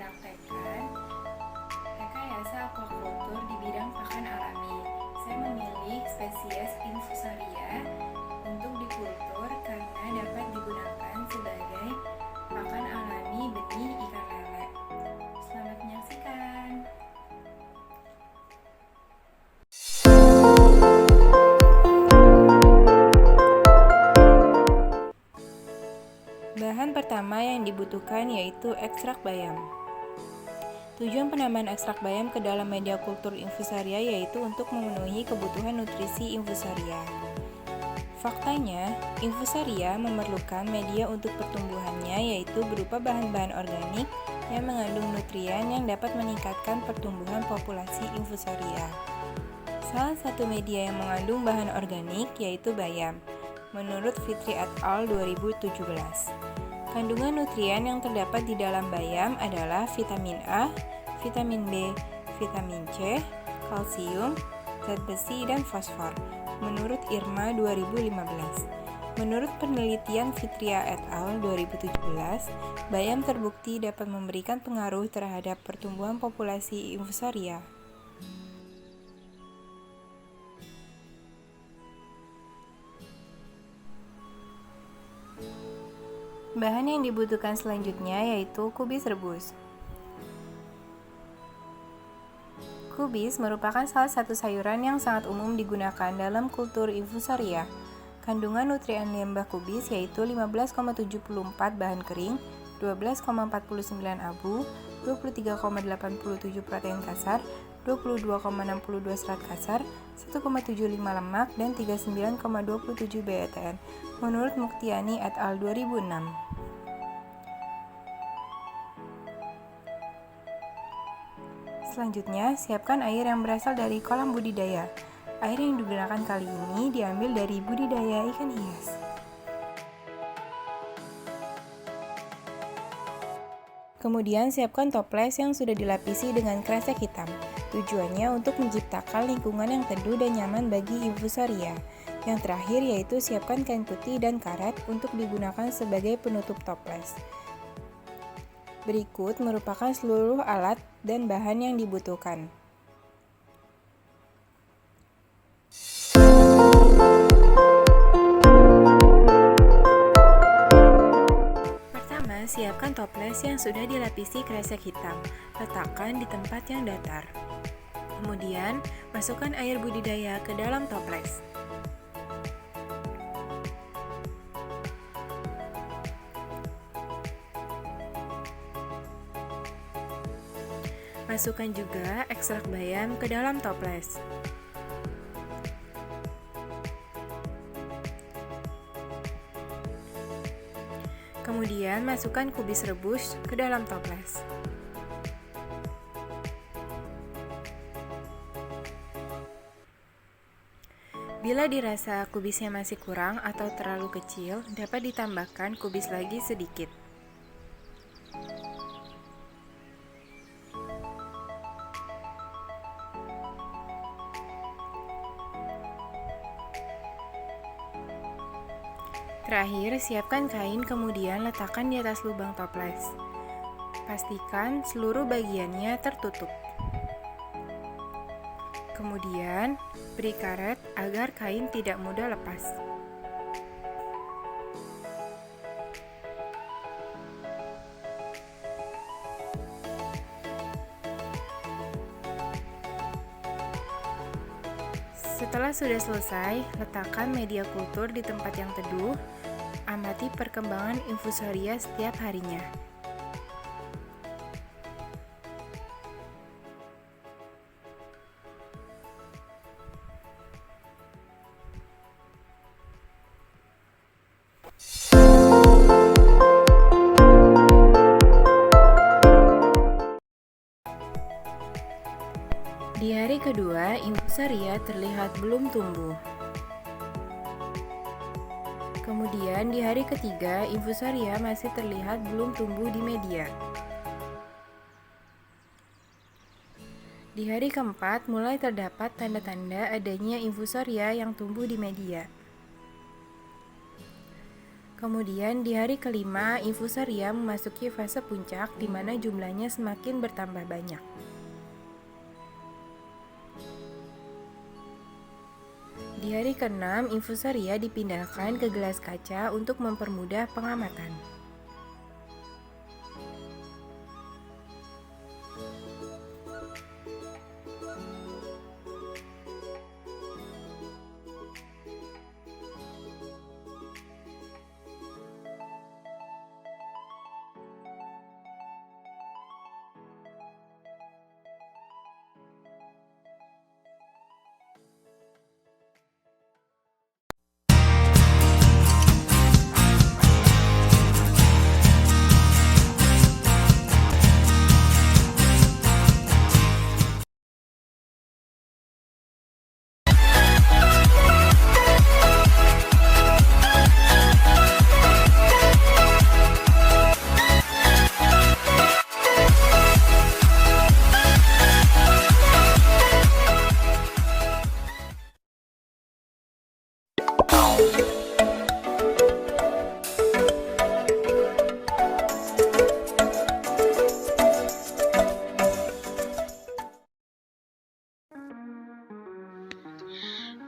mempraktekkan rekayasa aquaculture di bidang pakan alami. Saya memilih spesies Infusoria untuk dikultur karena dapat digunakan sebagai pakan alami benih ikan lele. Selamat menyaksikan. Bahan pertama yang dibutuhkan yaitu ekstrak bayam. Tujuan penambahan ekstrak bayam ke dalam media kultur infusaria yaitu untuk memenuhi kebutuhan nutrisi infusaria. Faktanya, infusaria memerlukan media untuk pertumbuhannya yaitu berupa bahan-bahan organik yang mengandung nutrien yang dapat meningkatkan pertumbuhan populasi infusaria. Salah satu media yang mengandung bahan organik yaitu bayam, menurut Fitri et al. 2017. Kandungan nutrien yang terdapat di dalam bayam adalah vitamin A, vitamin B, vitamin C, kalsium, zat besi, dan fosfor, menurut Irma 2015. Menurut penelitian Fitria et al. 2017, bayam terbukti dapat memberikan pengaruh terhadap pertumbuhan populasi infusaria. Bahan yang dibutuhkan selanjutnya yaitu kubis rebus. Kubis merupakan salah satu sayuran yang sangat umum digunakan dalam kultur infusaria. Kandungan nutrien limbah kubis yaitu 15,74 bahan kering, 12,49 abu, 23,87 protein kasar, 22,62 serat kasar, 1,75 lemak, dan 39,27 BETN, menurut Muktiani et al. 2006. Selanjutnya, siapkan air yang berasal dari kolam budidaya. Air yang digunakan kali ini diambil dari budidaya ikan hias. Kemudian siapkan toples yang sudah dilapisi dengan kresek hitam. Tujuannya untuk menciptakan lingkungan yang teduh dan nyaman bagi infusaria. Yang terakhir yaitu siapkan kain putih dan karet untuk digunakan sebagai penutup toples. Berikut merupakan seluruh alat dan bahan yang dibutuhkan. Pertama, siapkan toples yang sudah dilapisi kresek hitam. Letakkan di tempat yang datar. Kemudian, masukkan air budidaya ke dalam toples. Masukkan juga ekstrak bayam ke dalam toples. Kemudian masukkan kubis rebus ke dalam toples. Bila dirasa kubisnya masih kurang atau terlalu kecil, dapat ditambahkan kubis lagi sedikit. Terakhir, siapkan kain kemudian letakkan di atas lubang toples. Pastikan seluruh bagiannya tertutup. Kemudian, beri karet agar kain tidak mudah lepas. Setelah sudah selesai, letakkan media kultur di tempat yang teduh. Amati perkembangan infusaria setiap harinya. Di hari kedua, infusaria terlihat belum tumbuh. Kemudian di hari ketiga, infusaria masih terlihat belum tumbuh di media. Di hari keempat, mulai terdapat tanda-tanda adanya infusaria yang tumbuh di media. Kemudian di hari kelima, infusaria memasuki fase puncak di mana jumlahnya semakin bertambah banyak. Di hari keenam, infusaria dipindahkan ke gelas kaca untuk mempermudah pengamatan.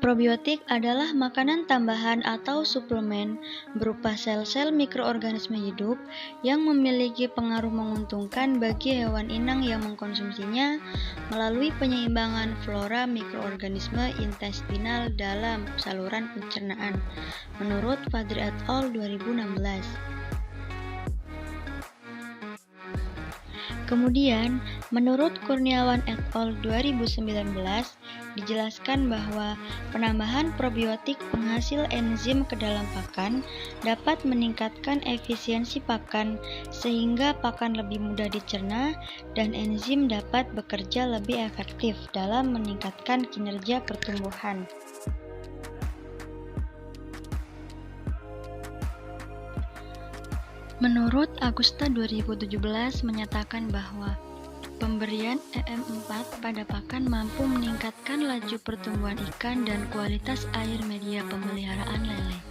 Probiotik adalah makanan tambahan atau suplemen berupa sel-sel mikroorganisme hidup yang memiliki pengaruh menguntungkan bagi hewan inang yang mengkonsumsinya melalui penyeimbangan flora mikroorganisme intestinal dalam saluran pencernaan, menurut Fadri et al. 2016. Kemudian, menurut Kurniawan et al. 2019, dijelaskan bahwa penambahan probiotik penghasil enzim ke dalam pakan dapat meningkatkan efisiensi pakan sehingga pakan lebih mudah dicerna dan enzim dapat bekerja lebih efektif dalam meningkatkan kinerja pertumbuhan. Menurut Agusta 2017 menyatakan bahwa pemberian EM4 pada pakan mampu meningkatkan laju pertumbuhan ikan dan kualitas air media pemeliharaan lele.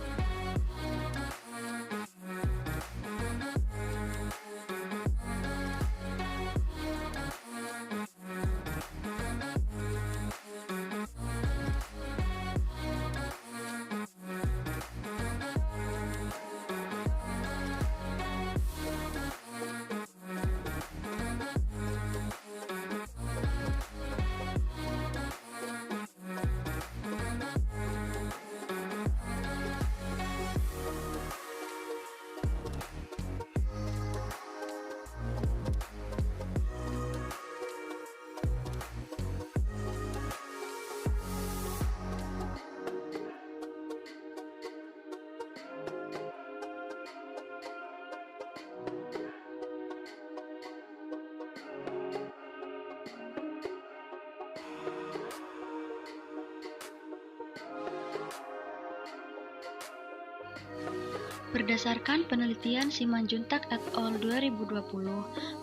Berdasarkan penelitian Simanjuntak et al. 2020,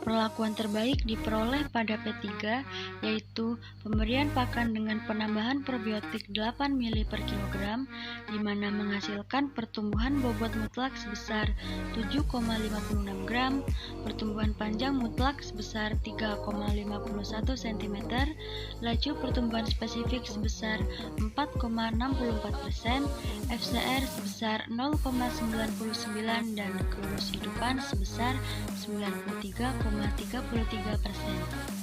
perlakuan terbaik diperoleh pada P3, yaitu pemberian pakan dengan penambahan probiotik 8 ml per kilogram, di mana menghasilkan pertumbuhan bobot mutlak sebesar 7,56 gram, pertumbuhan panjang mutlak sebesar 3,51 cm, laju pertumbuhan spesifik sebesar 4,64%, FCR sebesar 0,99 dan kelulus hidupan sebesar 93,33%.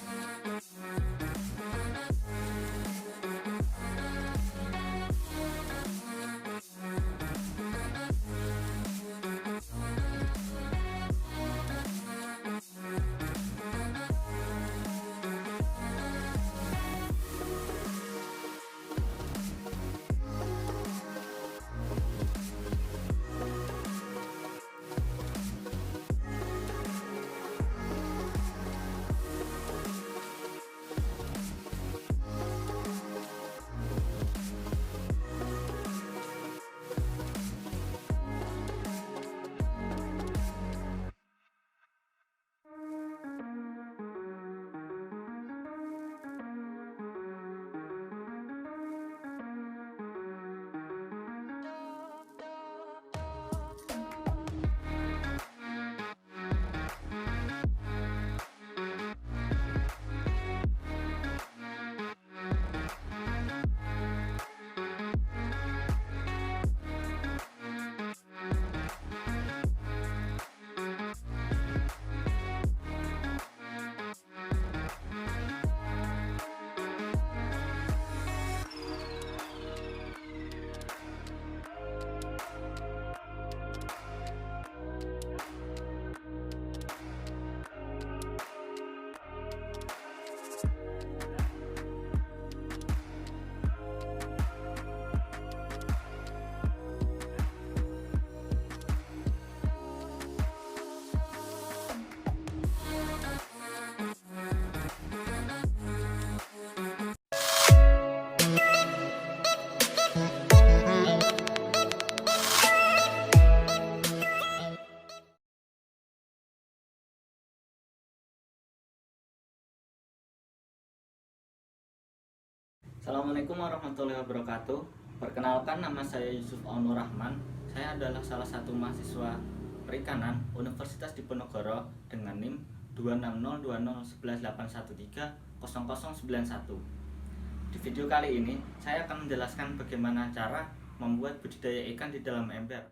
Assalamualaikum warahmatullahi wabarakatuh. Perkenalkan, nama saya Yusuf Aunur Rahman. Saya adalah salah satu mahasiswa perikanan Universitas Diponegoro dengan NIM 260201181300091. Di video kali ini, saya akan menjelaskan bagaimana cara membuat budidaya ikan di dalam ember.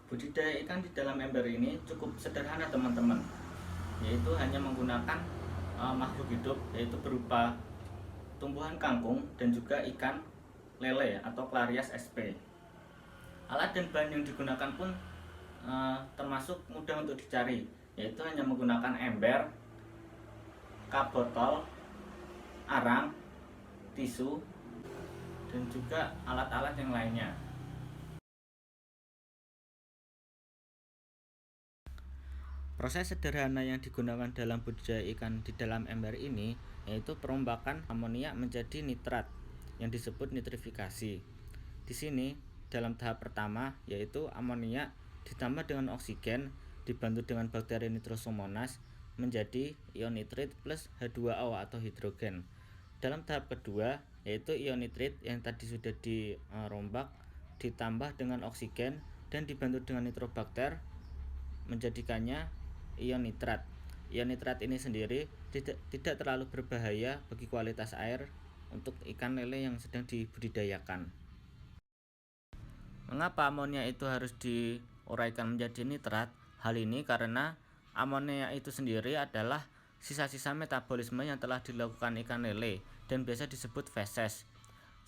Budidaya ikan di dalam ember ini cukup sederhana teman-teman, yaitu hanya menggunakan makhluk hidup, yaitu berupa tumbuhan kangkung dan juga ikan lele atau Clarias sp. Alat dan bahan yang digunakan pun termasuk mudah untuk dicari, yaitu hanya menggunakan ember, kap botol, arang, tisu, dan juga alat-alat yang lainnya. Proses sederhana yang digunakan dalam budidaya ikan di dalam ember ini yaitu perombakan amonia menjadi nitrat yang disebut nitrifikasi. Di sini dalam tahap pertama yaitu amonia ditambah dengan oksigen dibantu dengan bakteri Nitrosomonas menjadi ion nitrit plus H2O atau hidrogen. Dalam tahap kedua yaitu ion nitrit yang tadi sudah dirombak ditambah dengan oksigen dan dibantu dengan nitrobakter menjadikannya ion nitrat. Ion nitrat ini sendiri tidak terlalu berbahaya bagi kualitas air untuk ikan lele yang sedang dibudidayakan. Mengapa amonia itu harus diuraikan menjadi nitrat? Hal ini karena amonia itu sendiri adalah sisa-sisa metabolisme yang telah dilakukan ikan lele dan biasa disebut feses.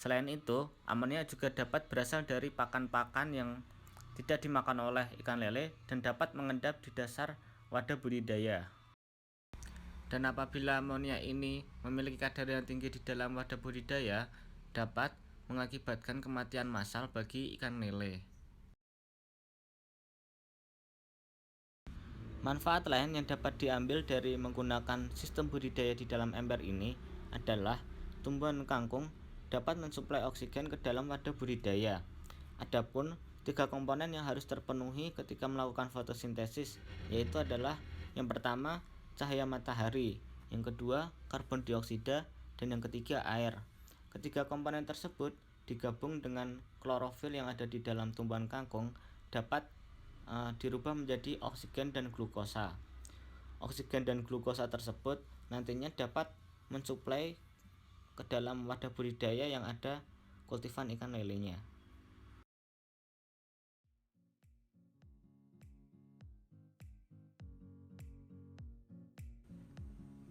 Selain itu, amonia juga dapat berasal dari pakan-pakan yang tidak dimakan oleh ikan lele dan dapat mengendap di dasar wadah budidaya. Dan apabila amonia ini memiliki kadar yang tinggi di dalam wadah budidaya, dapat mengakibatkan kematian massal bagi ikan lele. Manfaat lain yang dapat diambil dari menggunakan sistem budidaya di dalam ember ini adalah tumbuhan kangkung dapat mensuplai oksigen ke dalam wadah budidaya. Adapun 3 komponen yang harus terpenuhi ketika melakukan fotosintesis yaitu adalah yang pertama cahaya matahari, yang kedua karbon dioksida, dan yang ketiga air. Ketiga komponen tersebut digabung dengan klorofil yang ada di dalam tumbuhan kangkung dapat dirubah menjadi oksigen dan glukosa. Oksigen dan glukosa tersebut nantinya dapat mensuplai ke dalam wadah budidaya yang ada kultifan ikan lelenya.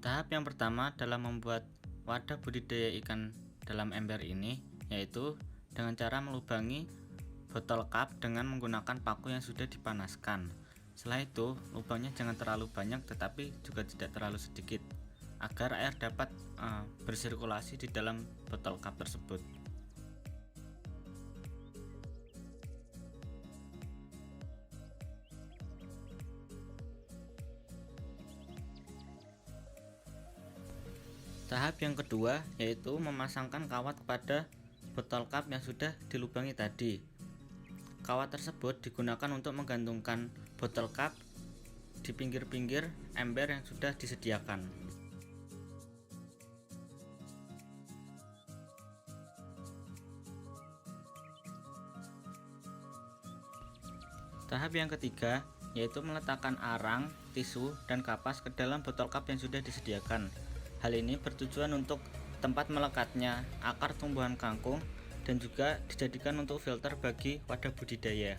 Tahap yang pertama dalam membuat wadah budidaya ikan dalam ember ini yaitu dengan cara melubangi botol cup dengan menggunakan paku yang sudah dipanaskan. Setelah itu, lubangnya jangan terlalu banyak tetapi juga tidak terlalu sedikit agar air dapat bersirkulasi di dalam botol cup tersebut. Tahap yang kedua yaitu memasangkan kawat pada botol cup yang sudah dilubangi tadi. Kawat tersebut digunakan untuk menggantungkan botol cup di pinggir-pinggir ember yang sudah disediakan. Tahap yang ketiga yaitu meletakkan arang, tisu, dan kapas ke dalam botol cup yang sudah disediakan. Hal ini bertujuan untuk tempat melekatnya akar tumbuhan kangkung dan juga dijadikan untuk filter bagi wadah budidaya.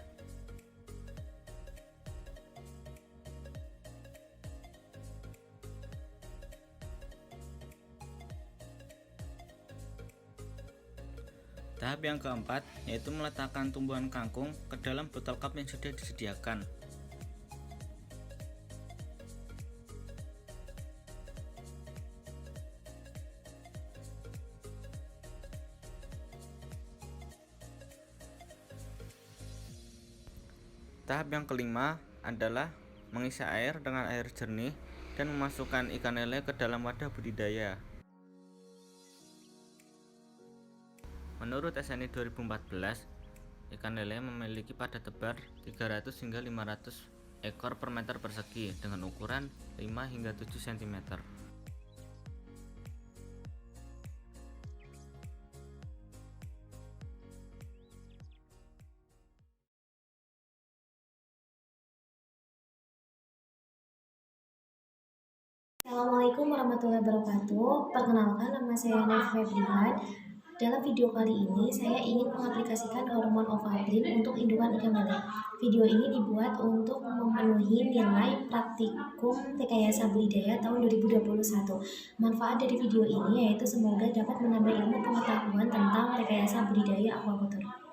Tahap yang keempat yaitu meletakkan tumbuhan kangkung ke dalam botol cup yang sudah disediakan. Tahap yang kelima adalah mengisi air dengan air jernih dan memasukkan ikan lele ke dalam wadah budidaya. Menurut SNI 2014, ikan lele memiliki pada tebar 300 hingga 500 ekor per meter persegi dengan ukuran 5 hingga 7 cm. Assalamualaikum warahmatullahi wabarakatuh. Perkenalkan, nama saya Nef Febrian. Dalam video kali ini, saya ingin mengaplikasikan hormon ovalin untuk indukan ikan lele. Video ini dibuat untuk memenuhi nilai praktikum rekayasa budidaya tahun 2021. Manfaat dari video ini yaitu semoga dapat menambah ilmu pengetahuan tentang rekayasa budidaya aquaculture.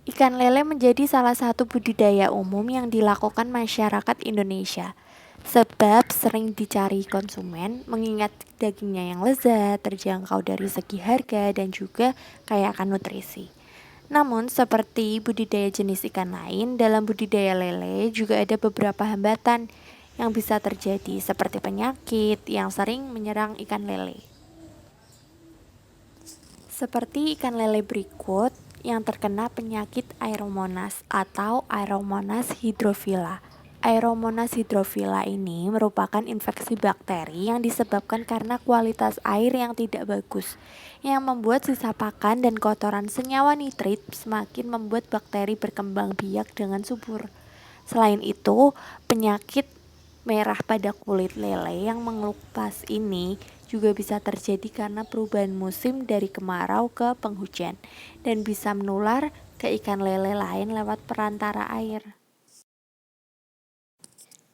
Ikan lele menjadi salah satu budidaya umum yang dilakukan masyarakat Indonesia, sebab sering dicari konsumen mengingat dagingnya yang lezat, terjangkau dari segi harga, dan juga kaya akan nutrisi. Namun, seperti budidaya jenis ikan lain, dalam budidaya lele juga ada beberapa hambatan yang bisa terjadi, seperti penyakit yang sering menyerang ikan lele. Seperti ikan lele berikut yang terkena penyakit Aeromonas atau Aeromonas hydrophila. Aeromonas hydrophila ini merupakan infeksi bakteri yang disebabkan karena kualitas air yang tidak bagus, yang membuat sisa pakan dan kotoran senyawa nitrit semakin membuat bakteri berkembang biak dengan subur. Selain itu, penyakit merah pada kulit lele yang mengelupas ini juga bisa terjadi karena perubahan musim dari kemarau ke penghujan dan bisa menular ke ikan lele lain lewat perantara air.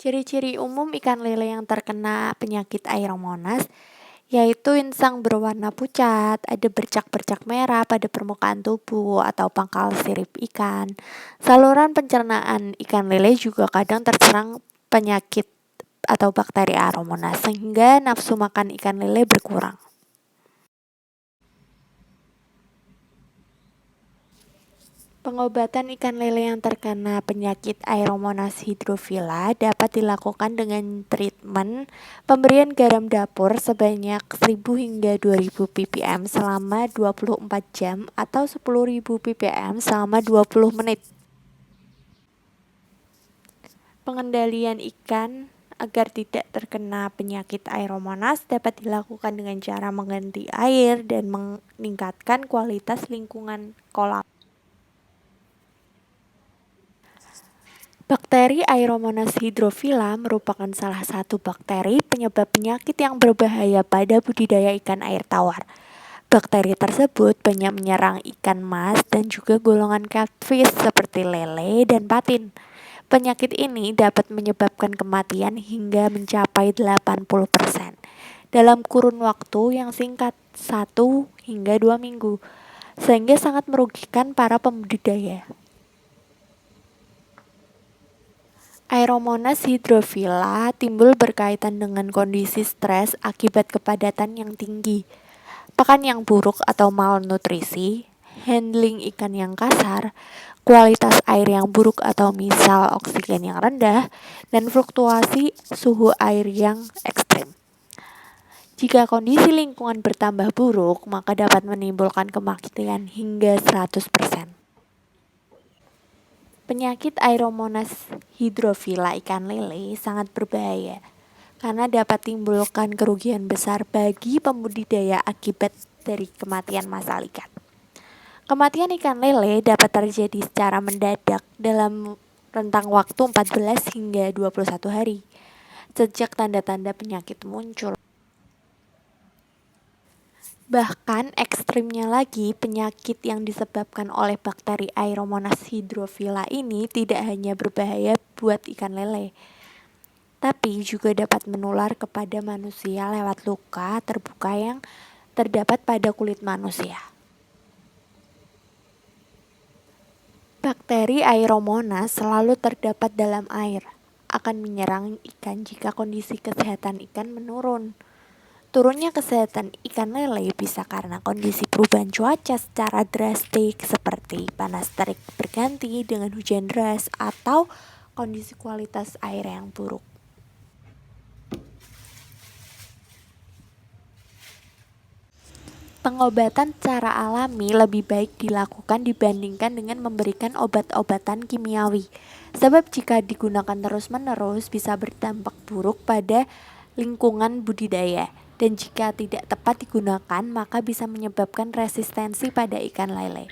Ciri-ciri umum ikan lele yang terkena penyakit Aeromonas yaitu insang berwarna pucat, ada bercak-bercak merah pada permukaan tubuh atau pangkal sirip ikan. Saluran pencernaan ikan lele juga kadang terserang penyakit atau bakteri Aeromonas sehingga nafsu makan ikan lele berkurang. Pengobatan ikan lele yang terkena penyakit Aeromonas hydrophila dapat dilakukan dengan treatment pemberian garam dapur sebanyak 1000 hingga 2000 ppm selama 24 jam atau 10.000 ppm selama 20 menit. Pengendalian ikan agar tidak terkena penyakit Aeromonas dapat dilakukan dengan cara mengganti air dan meningkatkan kualitas lingkungan kolam. Bakteri Aeromonas hydrophila merupakan salah satu bakteri penyebab penyakit yang berbahaya pada budidaya ikan air tawar. Bakteri tersebut banyak menyerang ikan mas dan juga golongan catfish seperti lele dan patin. Penyakit ini dapat menyebabkan kematian hingga mencapai 80% dalam kurun waktu yang singkat 1 hingga 2 minggu, sehingga sangat merugikan para pembudidaya. Aeromonas hydrophila timbul berkaitan dengan kondisi stres akibat kepadatan yang tinggi, pakan yang buruk atau malnutrisi, handling ikan yang kasar, kualitas air yang buruk atau misal oksigen yang rendah, dan fluktuasi suhu air yang ekstrem. Jika kondisi lingkungan bertambah buruk, maka dapat menimbulkan kematian hingga 100%. Penyakit Aeromonas hydrophila ikan lele sangat berbahaya karena dapat timbulkan kerugian besar bagi pembudidaya akibat dari kematian massal ikan. Kematian ikan lele dapat terjadi secara mendadak dalam rentang waktu 14 hingga 21 hari sejak tanda-tanda penyakit muncul. Bahkan ekstrimnya lagi, penyakit yang disebabkan oleh bakteri Aeromonas hydrophila ini tidak hanya berbahaya buat ikan lele, tapi juga dapat menular kepada manusia lewat luka terbuka yang terdapat pada kulit manusia. Bakteri Aeromonas selalu terdapat dalam air, akan menyerang ikan jika kondisi kesehatan ikan menurun. Turunnya kesehatan ikan lele bisa karena kondisi perubahan cuaca secara drastik seperti panas terik berganti dengan hujan deras atau kondisi kualitas air yang buruk. Pengobatan secara alami lebih baik dilakukan dibandingkan dengan memberikan obat-obatan kimiawi. Sebab jika digunakan terus-menerus bisa berdampak buruk pada lingkungan budidaya. Dan jika tidak tepat digunakan maka bisa menyebabkan resistensi pada ikan lele.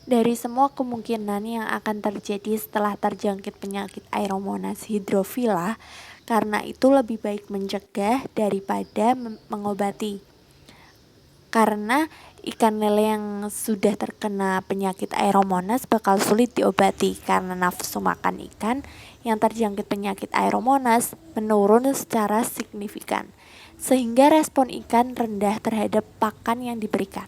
Dari semua kemungkinan yang akan terjadi setelah terjangkit penyakit Aeromonas hydrophila, karena itu lebih baik mencegah daripada mengobati. Karena ikan lele yang sudah terkena penyakit Aeromonas bakal sulit diobati karena nafsu makan ikan yang terjangkit penyakit Aeromonas menurun secara signifikan, sehingga respon ikan rendah terhadap pakan yang diberikan.